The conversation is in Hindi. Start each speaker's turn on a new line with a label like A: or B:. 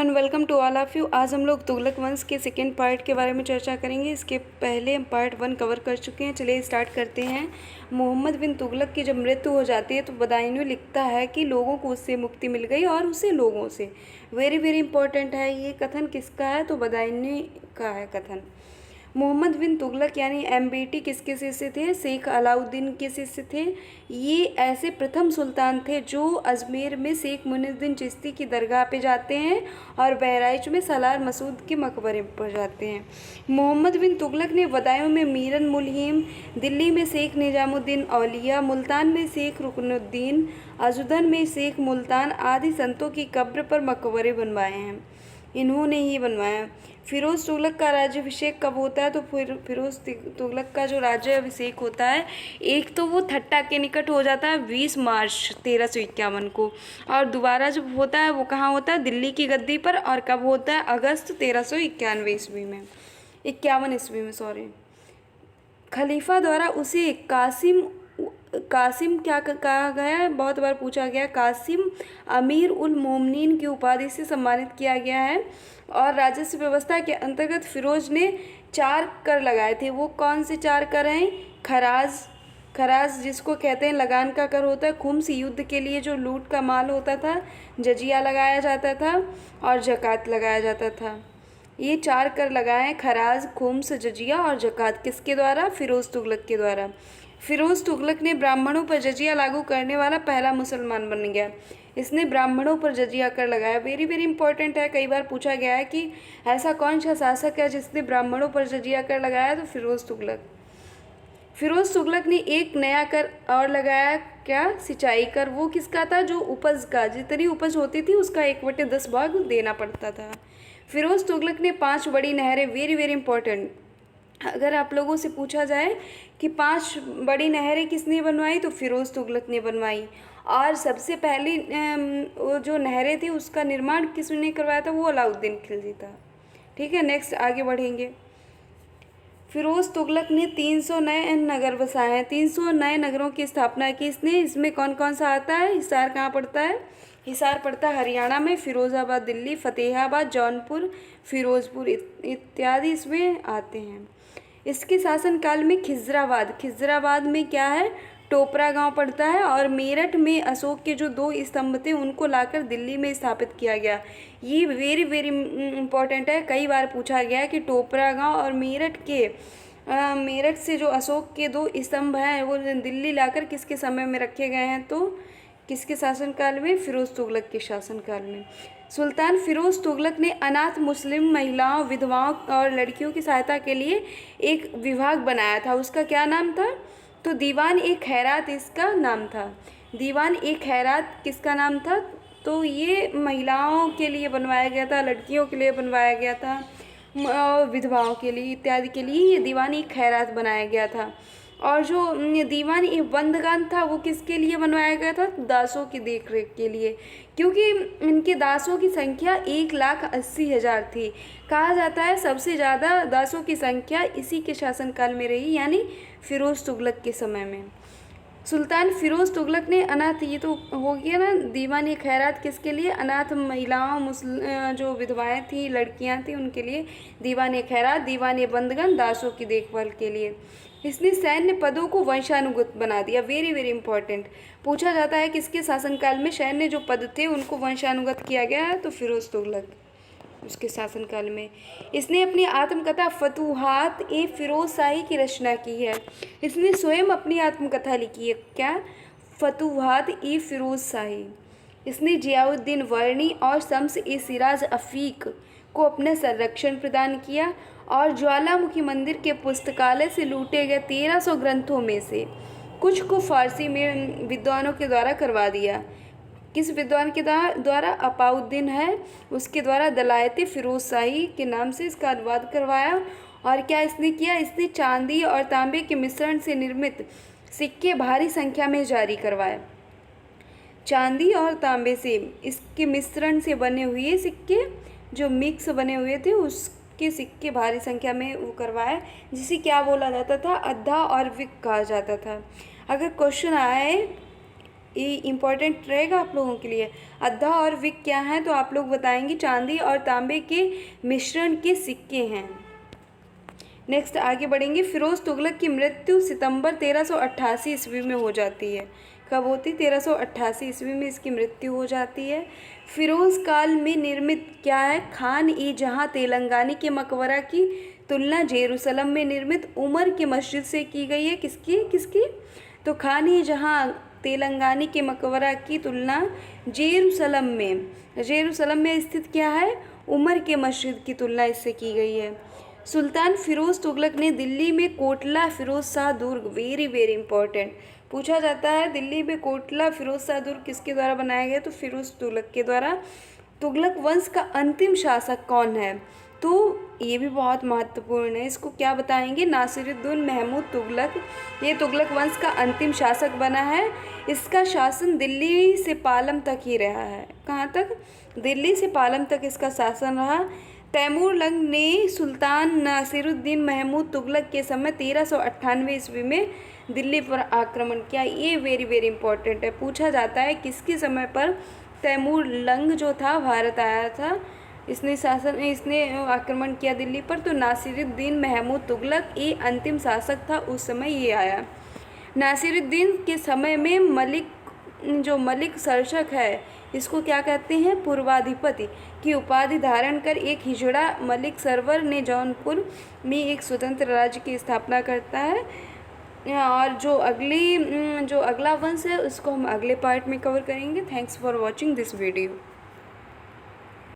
A: And welcome to all of you. आज हम लोग तुगलक वंश के सेकेंड पार्ट के बारे में चर्चा करेंगे। इसके पहले हम पार्ट 1 कवर कर चुके हैं। चलिए स्टार्ट करते हैं। मोहम्मद बिन तुगलक की जब मृत्यु हो जाती है तो बदायूं लिखता है कि लोगों को उससे मुक्ति मिल गई और उसे लोगों से। वेरी वेरी इंपॉर्टेंट है। ये कथन किसका है? तो बदायूं का है कथन। मोहम्मद बिन तुगलक यानी एमबीटी किसके शिष्य थे? शेख अलाउद्दीन के शिष्य थे। ये ऐसे प्रथम सुल्तान थे जो अजमेर में शेख मुइनुद्दीन चिश्ती की दरगाह पे जाते हैं और बहराइच में सलार मसूद के मकबरे पर जाते हैं। मोहम्मद बिन तुगलक ने बदायूं में मीरन मुलहिम, दिल्ली में शेख निजामुद्दीन औलिया, मुल्तान में शेख रुकनुद्दीन, अजुदन में शेख मुल्तान आदि संतों की कब्र पर मकबरे बनवाए हैं। इन्होंने ही बनवाया। फिरोज़ तुगलक का राज्याभिषेक कब होता है? तो फिरोज़ तुगलक का जो राज्याभिषेक होता है, एक तो वो ठट्टा के निकट हो जाता है 20 मार्च 1351 को, और दोबारा जब होता है वो कहाँ होता है? दिल्ली की गद्दी पर। और कब होता है? अगस्त 1391 ईस्वी में, 51 ईस्वी में, सॉरी। खलीफा द्वारा उसे कासिम क्या कहा गया है? बहुत बार पूछा गया। कासिम अमीर उल मोमिनीन की उपाधि से सम्मानित किया गया है। और राजस्व व्यवस्था के अंतर्गत फिरोज ने 4 कर लगाए थे। वो कौन से 4 कर हैं? खराज जिसको कहते हैं लगान का कर होता है। खुम्स युद्ध के लिए जो लूट का माल होता था, जजिया लगाया जाता था और जकात लगाया जाता था। ये 4 कर लगाए, खराज, खुम्स, जजिया और जकात। किसके द्वारा? फिरोज़ तुगलक के द्वारा। फिरोज़ तुगलक ने ब्राह्मणों पर जजिया लागू करने वाला पहला मुसलमान बन गया। इसने ब्राह्मणों पर जजिया कर लगाया। वेरी वेरी इंपॉर्टेंट है। कई बार पूछा गया है कि ऐसा कौन सा शासक है जिसने ब्राह्मणों पर जजिया कर लगाया? तो फिरोज़ तुगलक। फिरोज़ तुगलक ने एक नया कर और लगाया। क्या? सिंचाई कर। वो किसका था? जो उपज का, जितनी उपज होती थी उसका 1/10 भाग देना पड़ता था। फिरोज़ तुगलक ने 5 बड़ी नहरें, वेरी वेरी इंपॉर्टेंट। अगर आप लोगों से पूछा जाए कि 5 बड़ी नहरें किसने बनवाई, तो फिरोज़ तुगलक ने बनवाई। और सबसे पहली वो जो नहरें थी उसका निर्माण किसने करवाया था? वो अलाउद्दीन खिलजी था। ठीक है, नेक्स्ट आगे बढ़ेंगे। फिरोज़ तुगलक ने 300 नए नगर बसाए हैं। 300 नए नगरों की स्थापना की इसने। इसमें कौन कौन सा आता है? हिसार कहाँ पड़ता है? हिसार पड़ता है हरियाणा में। फिरोज़ाबाद दिल्ली, फतेहाबाद, जौनपुर, फिरोज़पुर इत्यादि इसमें आते हैं। इसके शासनकाल में खिज़राबाद में क्या है? टोपरा गांव पड़ता है। और मेरठ में अशोक के जो 2 स्तंभ थे उनको लाकर दिल्ली में स्थापित किया गया। ये वेरी वेरी इंपॉर्टेंट है। कई बार पूछा गया कि टोपरा गांव और मेरठ से जो अशोक के 2 स्तंभ हैं वो दिल्ली लाकर किसके समय में रखे गए हैं? तो किसके शासनकाल में? फिरोज़ तुगलक के शासनकाल में। सुल्तान फिरोज़ तुगलक ने अनाथ मुस्लिम महिलाओं, विधवाओं और लड़कियों की सहायता के लिए एक विभाग बनाया था। उसका क्या नाम था? तो दीवान ए खैरात इसका नाम था। दीवान ए खैरात किसका नाम था? तो ये महिलाओं के लिए बनवाया गया था, लड़कियों के लिए बनवाया गया था, विधवाओं के लिए इत्यादि के लिए ये दीवान ए खैरात बनाया गया था। और जो दीवान ए बंदगान था वो किसके लिए बनवाया गया था? दासों की देखरेख के लिए, क्योंकि इनके दासों की संख्या 1,80,000 थी। कहा जाता है सबसे ज़्यादा दासों की संख्या इसी के शासनकाल में रही, यानी फिरोज़ तुगलक के समय में। सुल्तान फिरोज़ तुगलक ने अनाथ, ये तो हो गया ना, दीवान ए खैरात किसके लिए? अनाथ महिलाओं, जो विधवाएं थी, लड़कियां थी, उनके लिए दीवान ए खैरात, दीवान ए बंदगन, दासों की देखभाल के लिए। इसने सैन्य पदों को वंशानुगत बना दिया। Very very important. पूछा जाता है किसके शासनकाल में सैन्य जो पद थे उनको वंशानुगत किया गया है? तो फिरोज़ तुगलक उसके शासनकाल में। इसने अपनी आत्मकथा फतूहात ए फिरोज शाही की रचना की है। इसने स्वयं अपनी आत्मकथा लिखी है। क्या? फतूहात ए फिरोज शाही। इसने जियाउद्दीन वर्णी और शम्स ए सिराज अफीक को अपना संरक्षण प्रदान किया और ज्वालामुखी मंदिर के पुस्तकालय से लूटे गए 1300 ग्रंथों में से कुछ को फारसी में विद्वानों के द्वारा करवा दिया। किस विद्वान के द्वारा? अपाउद्दीन है, उसके द्वारा दलायत फिरोज शाही के नाम से इसका अनुवाद करवाया। और क्या इसने किया? इसने चांदी और तांबे के मिश्रण से निर्मित सिक्के भारी संख्या में जारी करवाए। चांदी और तांबे से इसके मिश्रण से बने हुए सिक्के, जो मिक्स बने हुए थे, उसके सिक्के भारी संख्या में वो करवाए, जिसे क्या बोला जाता था? अद्धा और विक कहा जाता था। अगर क्वेश्चन आए ये इम्पॉर्टेंट रहेगा आप लोगों के लिए। अद्धा और विक क्या हैं, तो आप लोग बताएंगे चांदी और तांबे के मिश्रण के सिक्के हैं। नेक्स्ट आगे बढ़ेंगे। फिरोज तुगलक की मृत्यु सितंबर 1388 ईस्वी में हो जाती है। कब होती? 1388 ईस्वी में इसकी मृत्यु हो जाती है। फिरोज काल में निर्मित क्या है? खान ई जहाँ तेलंगानी के मकबरा की तुलना जेरूसलम में निर्मित उमर की मस्जिद से की गई है। किसकी? तो खान ई जहाँ तेलंगानी के मकबरा की तुलना जेरूसलम में स्थित क्या है? उमर के मस्जिद की तुलना इससे की गई है। सुल्तान फिरोज तुगलक ने दिल्ली में कोटला फिरोज शाह दुर्ग, वेरी वेरी इंपॉर्टेंट, पूछा जाता है दिल्ली में कोटला फिरोज शाह दुर्ग किसके द्वारा बनाया गया? तो फिरोज तुगलक के द्वारा। तुगलक वंश का अंतिम शासक कौन है? तो ये भी बहुत महत्वपूर्ण है, इसको क्या बताएंगे? नासिरुद्दीन महमूद तुगलक, ये तुगलक वंश का अंतिम शासक बना है। इसका शासन दिल्ली से पालम तक ही रहा है। कहाँ तक? दिल्ली से पालम तक इसका शासन रहा। तैमूर लंग ने सुल्तान नासिरुद्दीन महमूद तुगलक के समय 1398 ईस्वी में दिल्ली पर आक्रमण किया। ये वेरी वेरी इंपॉर्टेंट है, पूछा जाता है किसके समय पर तैमूर लंग जो था भारत आया था, इसने आक्रमण किया दिल्ली पर। तो नासिरुद्दीन महमूद तुगलक ये अंतिम शासक था, उस समय ये आया। नासिरुद्दीन के समय में मलिक शासक है, इसको क्या कहते हैं? पूर्वाधिपति की उपाधि धारण कर एक हिजड़ा मलिक सरवर ने जौनपुर में एक स्वतंत्र राज्य की स्थापना करता है। और जो अगला वंश है उसको हम अगले पार्ट में कवर करेंगे। Thanks for watching this video.